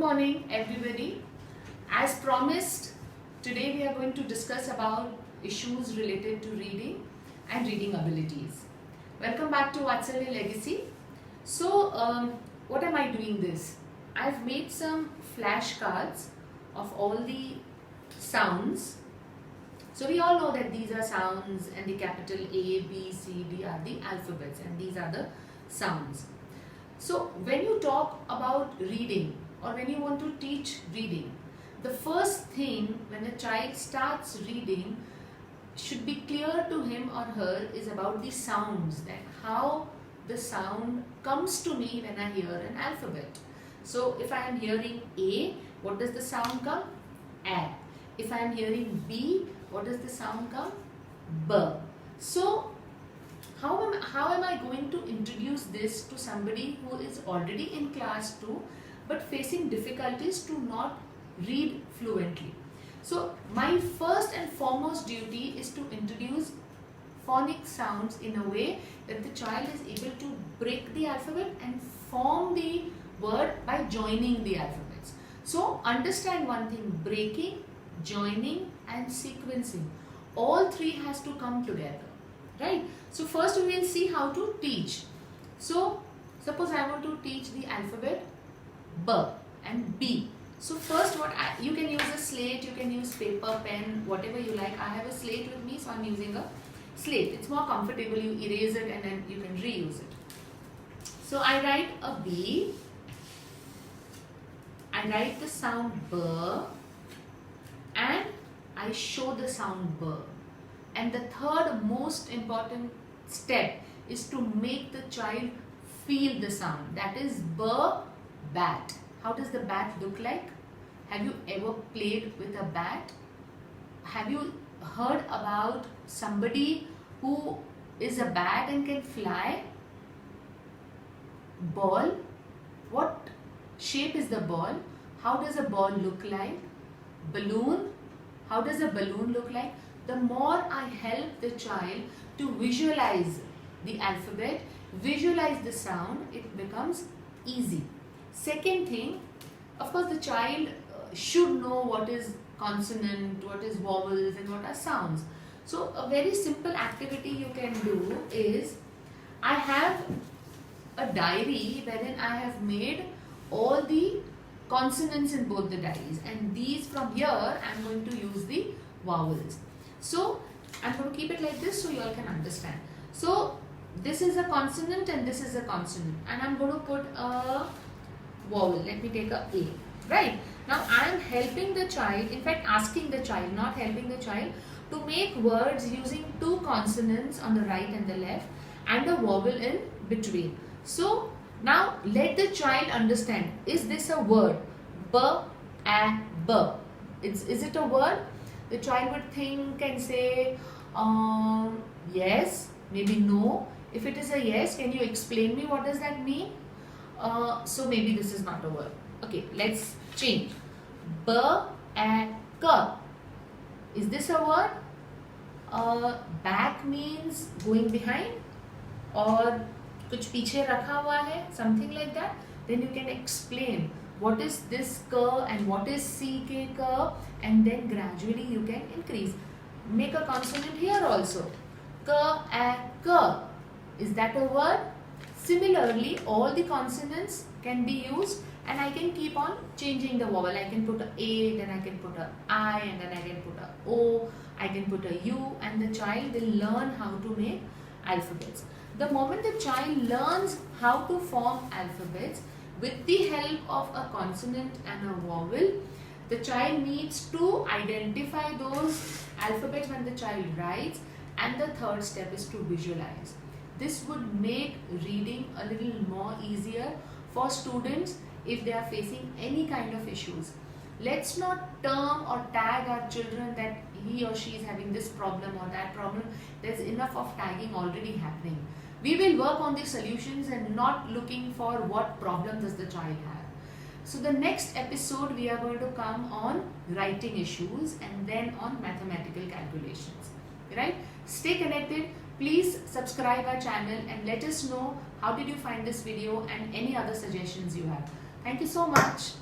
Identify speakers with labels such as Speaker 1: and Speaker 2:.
Speaker 1: morning everybody. As promised, today we are going to discuss about issues related to reading and reading abilities. Welcome back to Vatsalya Legacy. So what am I doing this? I've made some flashcards of all the sounds. So we all know that these are sounds and the capital A, B, C, D are the alphabets and these are the sounds. So when you talk about reading or when you want to teach reading, the first thing when a child starts reading should be clear to him or her is about the sounds, that how the sound comes to me when I hear an alphabet. So if I am hearing A, what does the sound come? A. If I am hearing B, what does the sound come? B. So how am I going to introduce this to somebody who is already in class 2 but facing difficulties to not read fluently? So my first and foremost duty is to introduce phonic sounds in a way that the child is able to break the alphabet and form the word by joining the alphabets. So understand one thing: breaking, joining and sequencing. All three has to come together. Right? So first we will see how to teach. So suppose I want to teach the alphabet B and B. So first you can use a slate, you can use paper, pen, whatever you like. I have a slate with me, so I am using a slate. It's more comfortable, you erase it and then you can reuse it. So I write a B, I write the sound B and I show the sound B. And the third most important step is to make the child feel the sound. That is B, bat. How does the bat look like? Have you ever played with a bat? Have you heard about somebody who is a bat and can fly? Ball. What shape is the ball? How does a ball look like? Balloon. How does a balloon look like? The more I help the child to visualize the alphabet, visualize the sound, it becomes easy. Second thing, of course the child should know what is consonant, what is vowels and what are sounds. So a very simple activity you can do is, I have a diary wherein I have made all the consonants in both the diaries, and these from here I am going to use the vowels. So I'm going to keep it like this so you all can understand. So this is a consonant and this is a consonant, and I'm going to put a vowel. Let me take a A. Right? Now I am helping the child, in fact asking the child, not helping the child, to make words using two consonants on the right and the left and a vowel in between. So now let the child understand, is this a word? B, A, B. Is it a word? The child would think and say, yes, maybe no. If it is a yes, can you explain me what does that mean? So maybe this is not a word. Okay, let's change. B, A, K. Is this a word? Back means going behind, or कुछ पीछे रखा हुआ है, something like that. Then you can explain what is this K and what is CK K, and then gradually you can increase. Make a consonant here also. K, A, K. Is that a word? Similarly, all the consonants can be used, and I can keep on changing the vowel. I can put a A, then I can put a I, and then I can put a O, I can put a U, and the child will learn how to make alphabets. The moment the child learns how to form alphabets with the help of a consonant and a vowel, the child needs to identify those alphabets when the child writes, and the third step is to visualize. This would make reading a little more easier for students if they are facing any kind of issues. Let's not term or tag our children that he or she is having this problem or that problem. There's enough of tagging already happening. We will work on the solutions and not looking for what problem does the child have. So the next episode we are going to come on writing issues and then on mathematical calculations. Right? Stay connected. Please subscribe our channel and let us know how did you find this video and any other suggestions you have. Thank you so much.